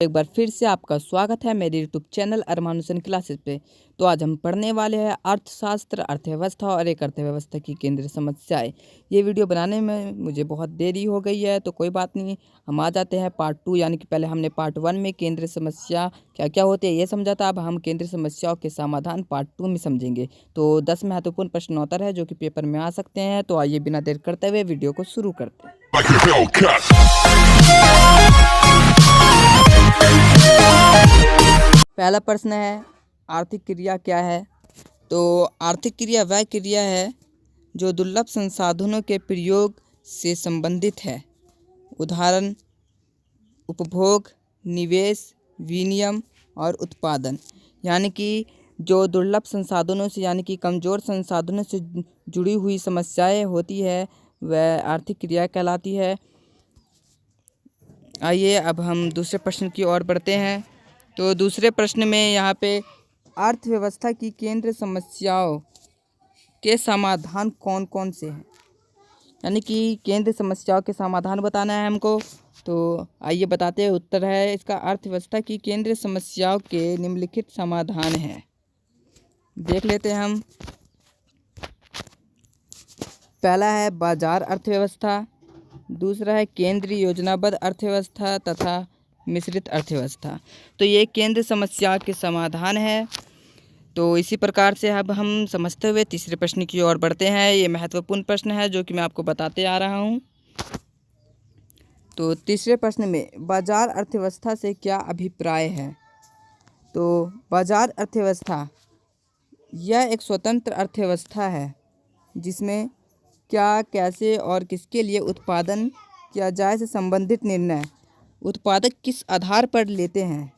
एक बार फिर से आपका स्वागत है मेरे यूट्यूब चैनल अरमान हुसैन क्लासेस पे। तो आज हम पढ़ने वाले हैं अर्थशास्त्र, अर्थव्यवस्था और एक अर्थव्यवस्था की केंद्रीय समस्याएं। ये वीडियो बनाने में मुझे बहुत देरी हो गई है, तो कोई बात नहीं, हम आ जाते हैं पार्ट 2। यानी कि पहले हमने पार्ट 1 में केंद्रीय समस्या क्या क्या होती है ये समझा था। अब हम केंद्रीय समस्याओं के समाधान पार्ट 2 में समझेंगे। तो 10 महत्वपूर्ण प्रश्नोत्तर है जो कि पेपर में आ सकते हैं। तो आइए बिना देर करते हुए वीडियो को शुरू करते हैं। पहला प्रश्न है, आर्थिक क्रिया क्या है? तो आर्थिक क्रिया वह क्रिया है जो दुर्लभ संसाधनों के प्रयोग से संबंधित है। उदाहरण उपभोग, निवेश, विनिमय और उत्पादन। यानी कि जो दुर्लभ संसाधनों से यानी कि कमज़ोर संसाधनों से जुड़ी हुई समस्याएं होती है वह आर्थिक क्रिया कहलाती है। आइए अब हम दूसरे प्रश्न की ओर बढ़ते हैं। तो दूसरे प्रश्न में यहाँ पे अर्थव्यवस्था की केंद्र समस्याओं के समाधान कौन कौन से हैं, यानी कि केंद्र समस्याओं के समाधान बताना है हमको। तो आइए बताते हैं। उत्तर है इसका, अर्थव्यवस्था की केंद्र समस्याओं के निम्नलिखित समाधान हैं। देख लेते हैं हम। पहला है बाजार अर्थव्यवस्था, दूसरा है केंद्रीय योजनाबद्ध अर्थव्यवस्था तथा मिश्रित अर्थव्यवस्था। तो ये केंद्र समस्या के समाधान है। तो इसी प्रकार से अब हम समझते हुए तीसरे प्रश्न की ओर बढ़ते हैं। ये महत्वपूर्ण प्रश्न है जो कि मैं आपको बताते आ रहा हूँ। तो तीसरे प्रश्न में बाजार अर्थव्यवस्था से क्या अभिप्राय है? तो बाजार अर्थव्यवस्था यह एक स्वतंत्र अर्थव्यवस्था है जिसमें क्या, कैसे और किसके लिए उत्पादन किया जाए से संबंधित निर्णय उत्पादक किस आधार पर लेते हैं।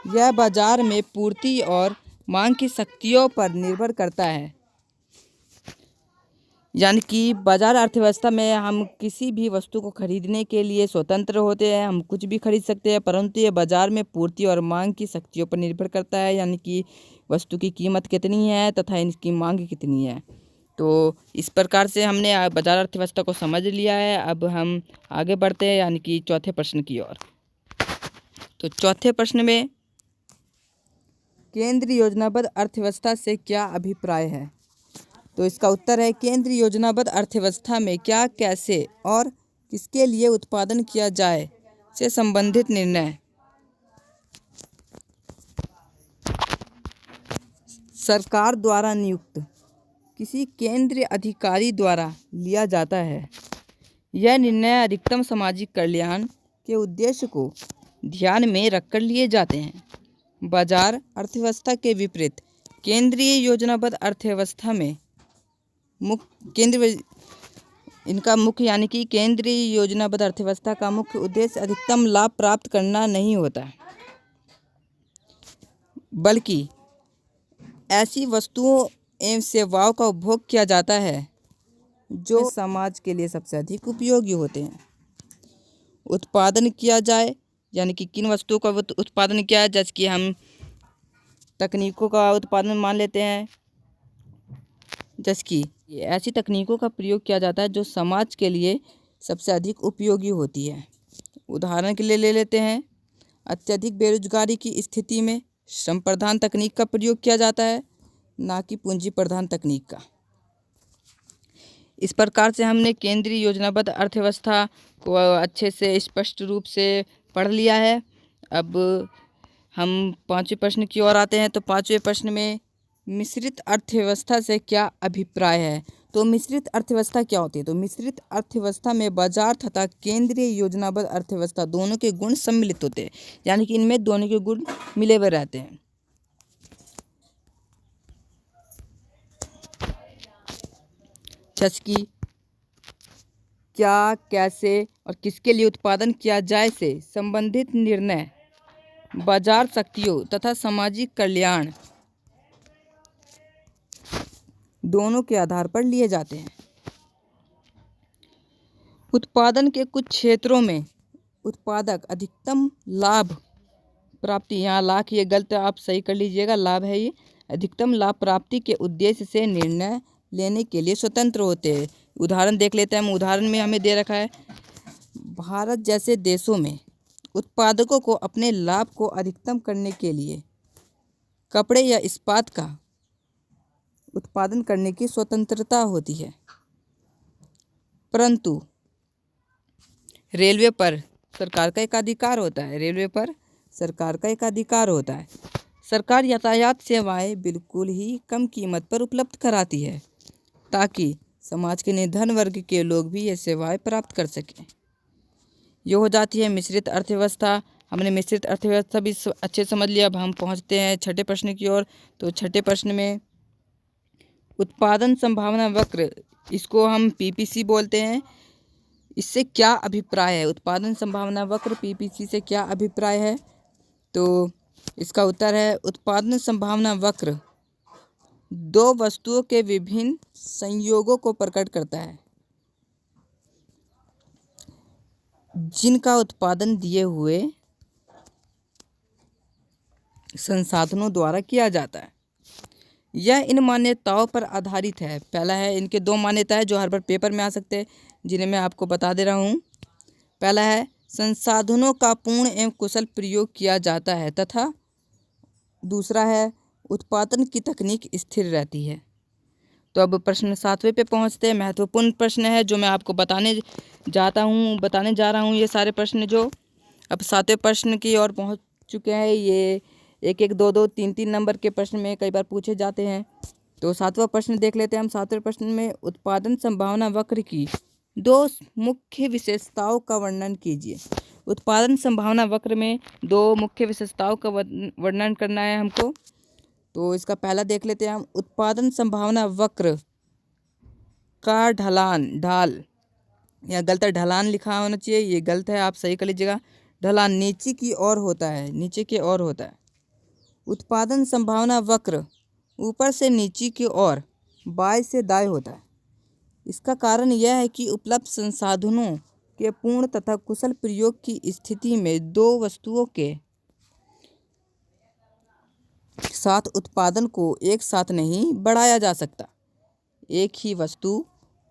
यह बाजार में पूर्ति और मांग की शक्तियों पर निर्भर करता है। यानी कि बाजार अर्थव्यवस्था में हम किसी भी वस्तु को खरीदने के लिए स्वतंत्र होते हैं, हम कुछ भी खरीद सकते हैं, परंतु ये बाजार में पूर्ति और मांग की शक्तियों पर निर्भर करता है। यानी कि वस्तु की कीमत कितनी है तथा इसकी मांग कितनी है। तो इस प्रकार से हमने बाजार अर्थव्यवस्था को समझ लिया है। अब हम आगे बढ़ते हैं यानी कि चौथे प्रश्न की ओर। तो चौथे प्रश्न में केंद्रीय योजनाबद्ध अर्थव्यवस्था से क्या अभिप्राय है? तो इसका उत्तर है, केंद्रीय योजनाबद्ध अर्थव्यवस्था में क्या, कैसे और किसके लिए उत्पादन किया जाए से संबंधित निर्णय सरकार द्वारा नियुक्त किसी केंद्रीय अधिकारी द्वारा लिया जाता है। यह निर्णय अधिकतम सामाजिक कल्याण के उद्देश्य को ध्यान में रखकर लिए जाते हैं। बाजार अर्थव्यवस्था के विपरीत केंद्रीय योजनाबद्ध अर्थव्यवस्था में इनका मुख्य यानी कि केंद्रीय योजनाबद्ध अर्थव्यवस्था का मुख्य उद्देश्य अधिकतम लाभ प्राप्त करना नहीं होता, बल्कि ऐसी वस्तुओं एवं सेवाओं का उपभोग किया जाता है जो समाज के लिए सबसे अधिक उपयोगी होते हैं। उत्पादन किया जाए यानी कि किन वस्तुओं का उत्पादन किया है, जैसे कि हम तकनीकों का उत्पादन मान लेते हैं, जैसे कि ऐसी तकनीकों का प्रयोग किया जाता है जो समाज के लिए सबसे अधिक उपयोगी होती है। उदाहरण के लिए ले लेते हैं, अत्यधिक बेरोजगारी की स्थिति में श्रम प्रधान तकनीक का प्रयोग किया जाता है, ना कि पूंजी प्रधान तकनीक का। इस प्रकार से हमने केंद्रीय योजनाबद्ध अर्थव्यवस्था को अच्छे से स्पष्ट रूप से पढ़ लिया है। अब हम पांचवें प्रश्न की ओर आते हैं। तो पांचवें प्रश्न में मिश्रित अर्थव्यवस्था से क्या अभिप्राय है? तो मिश्रित अर्थव्यवस्था क्या होती है? तो मिश्रित अर्थव्यवस्था में बाजार तथा केंद्रीय योजनाबद्ध अर्थव्यवस्था दोनों के गुण सम्मिलित होते हैं, यानी कि इनमें दोनों के गुण मिले हुए रहते हैं। जैसे कि क्या, कैसे और किसके लिए उत्पादन किया जाए से संबंधित निर्णय बाजार शक्तियों तथा सामाजिक कल्याण दोनों के आधार पर लिए जाते हैं। उत्पादन के कुछ क्षेत्रों में उत्पादक अधिकतम लाभ प्राप्ति, यहाँ लाख ये गलत आप सही कर लीजिएगा, लाभ है ये, अधिकतम लाभ प्राप्ति के उद्देश्य से निर्णय लेने के लिए स्वतंत्र होते हैं। उदाहरण देख लेते हैं हम। उदाहरण में हमें दे रखा है, भारत जैसे देशों में उत्पादकों को अपने लाभ को अधिकतम करने के लिए कपड़े या इस्पात का उत्पादन करने की स्वतंत्रता होती है, परंतु रेलवे पर सरकार का एक अधिकार होता है। रेलवे पर सरकार का एक अधिकार होता है। सरकार यातायात सेवाएं बिल्कुल ही कम कीमत पर उपलब्ध कराती है ताकि समाज के निर्धन वर्ग के लोग भी ये सेवाएं प्राप्त कर सकें। ये हो जाती है मिश्रित अर्थव्यवस्था। हमने मिश्रित अर्थव्यवस्था भी अच्छे समझ लिया। अब हम पहुंचते हैं छठे प्रश्न की ओर। तो छठे प्रश्न में उत्पादन संभावना वक्र, इसको हम पीपीसी बोलते हैं, इससे क्या अभिप्राय है? उत्पादन संभावना वक्र पीपीसी से क्या अभिप्राय है? तो इसका उत्तर है उत्पादन संभावना वक्र दो वस्तुओं के विभिन्न संयोगों को प्रकट करता है जिनका उत्पादन दिए हुए संसाधनों द्वारा किया जाता है। यह इन मान्यताओं पर आधारित है। पहला है, इनके दो मान्यताएं जो हर बार पेपर में आ सकते हैं, जिन्हें मैं आपको बता दे रहा हूँ। पहला है संसाधनों का पूर्ण एवं कुशल प्रयोग किया जाता है तथा दूसरा है उत्पादन की तकनीक स्थिर रहती है। तो अब प्रश्न 7वें पे पहुँचते हैं। महत्वपूर्ण प्रश्न है जो मैं आपको बताने जा रहा हूँ। ये सारे प्रश्न जो अब 7वें प्रश्न की ओर पहुँच चुके हैं, ये 1-1, 2-2, 3-3 नंबर के प्रश्न में कई बार पूछे जाते हैं। तो 7वां प्रश्न देख लेते हैं हम। 7वें प्रश्न में उत्पादन संभावना वक्र की दो मुख्य विशेषताओं का वर्णन कीजिए। उत्पादन संभावना वक्र में दो मुख्य विशेषताओं का वर्णन करना है हमको। तो इसका पहला देख लेते हैं हम। उत्पादन संभावना वक्र का ढाल या गलत है, ढलान लिखा होना चाहिए, ये गलत है, आप सही कर लीजिएगा। ढलान नीचे की ओर होता है, नीचे की ओर होता है। उत्पादन संभावना वक्र ऊपर से नीचे की ओर बाएं से दाएं होता है। इसका कारण यह है कि उपलब्ध संसाधनों के पूर्ण तथा कुशल प्रयोग की स्थिति में दो वस्तुओं के साथ उत्पादन को एक साथ नहीं बढ़ाया जा सकता। एक ही वस्तु,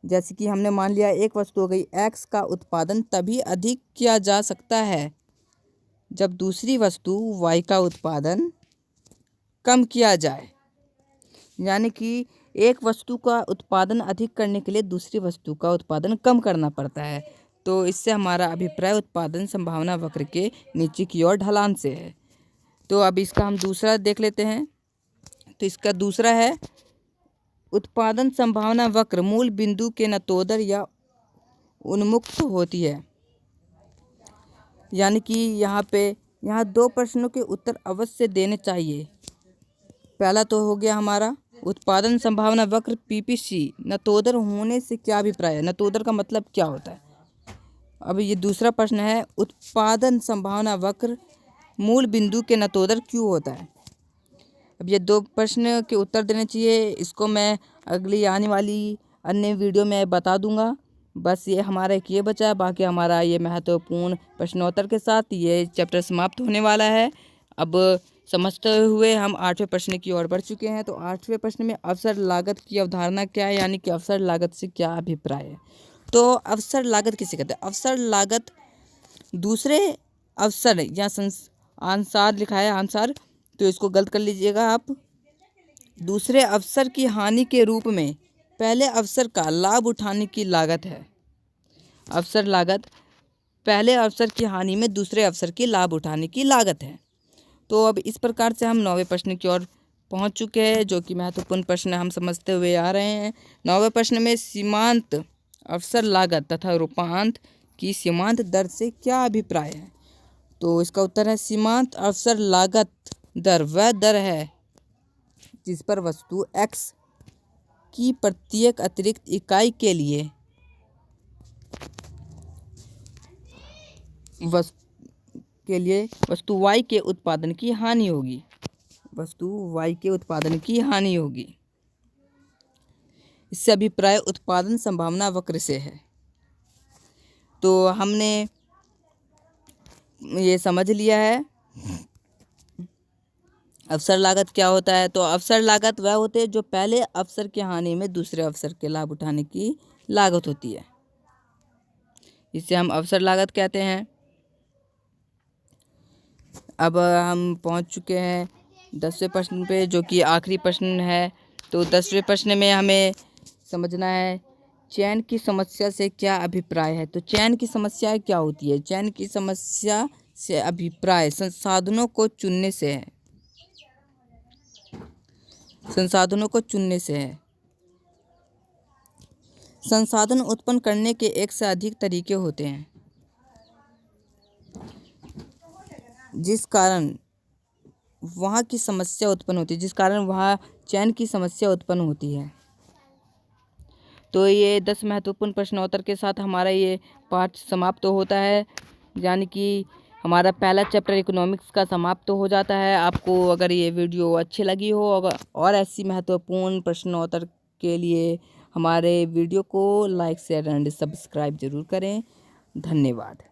जैसे कि हमने मान लिया एक वस्तु हो गई एक्स, का उत्पादन तभी अधिक किया जा सकता है जब दूसरी वस्तु वाई का उत्पादन कम किया जाए। यानी कि एक वस्तु का उत्पादन अधिक करने के लिए दूसरी वस्तु का उत्पादन कम करना पड़ता है। तो इससे हमारा अभिप्राय उत्पादन संभावना वक्र के नीचे की ओर ढलान से है। तो अब इसका हम दूसरा देख लेते हैं। तो इसका दूसरा है उत्पादन संभावना वक्र मूल बिंदु के नतोदर या उन्मुक्त होती है। यानी कि यहाँ दो प्रश्नों के उत्तर अवश्य देने चाहिए। पहला तो हो गया हमारा उत्पादन संभावना वक्र पीपीसी नतोदर होने से क्या अभिप्राय है? नतोदर का मतलब क्या होता है? अब ये दूसरा प्रश्न है उत्पादन संभावना वक्र मूल बिंदु के नतोदर क्यों होता है? अब ये दो प्रश्न के उत्तर देने चाहिए। इसको मैं अगली आने वाली अन्य वीडियो में बता दूंगा। बस ये हमारा एक ये बचा है, बाकी हमारा ये महत्वपूर्ण प्रश्नोत्तर के साथ ये चैप्टर समाप्त होने वाला है। अब समझते हुए हम 8वें प्रश्न की ओर बढ़ चुके हैं। तो 8वें प्रश्न में अवसर लागत की अवधारणा क्या है, यानी कि अवसर लागत से क्या अभिप्राय है? तो अवसर लागत किसे कहते हैं? अवसर लागत दूसरे अवसर या आंसार लिखा है आंसार, तो इसको गलत कर लीजिएगा आप। दूसरे अवसर की हानि के रूप में पहले अवसर का लाभ उठाने की लागत है। अवसर लागत पहले अवसर की हानि में दूसरे अवसर की लाभ उठाने की लागत है। तो अब इस प्रकार से हम 9वें प्रश्न की ओर पहुंच चुके हैं, जो कि महत्वपूर्ण प्रश्न हम समझते हुए आ रहे हैं। 9वें प्रश्न में सीमांत अवसर लागत तथा रूपांत की सीमांत दर से क्या अभिप्राय है? तो इसका उत्तर है सीमांत अवसर लागत दर वह दर है जिस पर वस्तु x की प्रत्येक अतिरिक्त इकाई के लिए वस्तु y के उत्पादन की हानि होगी। वस्तु y के उत्पादन की हानि होगी। इससे अभिप्राय उत्पादन संभावना वक्र से है। तो हमने ये समझ लिया है अवसर लागत क्या होता है। तो अवसर लागत वह होते हैं जो पहले अवसर की हानि में दूसरे अवसर के लाभ उठाने की लागत होती है। इसे हम अवसर लागत कहते हैं। अब हम पहुंच चुके हैं 10वें प्रश्न पे, जो कि आखिरी प्रश्न है। तो 10वें प्रश्न में हमें समझना है चयन की समस्या से क्या अभिप्राय है। तो चयन की समस्या क्या होती है? चयन की समस्या से अभिप्राय संसाधनों को चुनने से है। संसाधनों को चुनने से है। संसाधन उत्पन्न करने के एक से अधिक तरीके होते हैं, जिस कारण वहाँ की समस्या उत्पन्न होती है, जिस कारण वहाँ चयन की समस्या उत्पन्न होती है। तो ये 10 महत्वपूर्ण प्रश्नोत्तर के साथ हमारा ये पाठ समाप्त होता है, यानी कि हमारा पहला चैप्टर इकोनॉमिक्स का समाप्त हो जाता है। आपको अगर ये वीडियो अच्छी लगी हो और ऐसी महत्वपूर्ण प्रश्नोत्तर के लिए हमारे वीडियो को लाइक शेयर एंड सब्सक्राइब ज़रूर करें। धन्यवाद।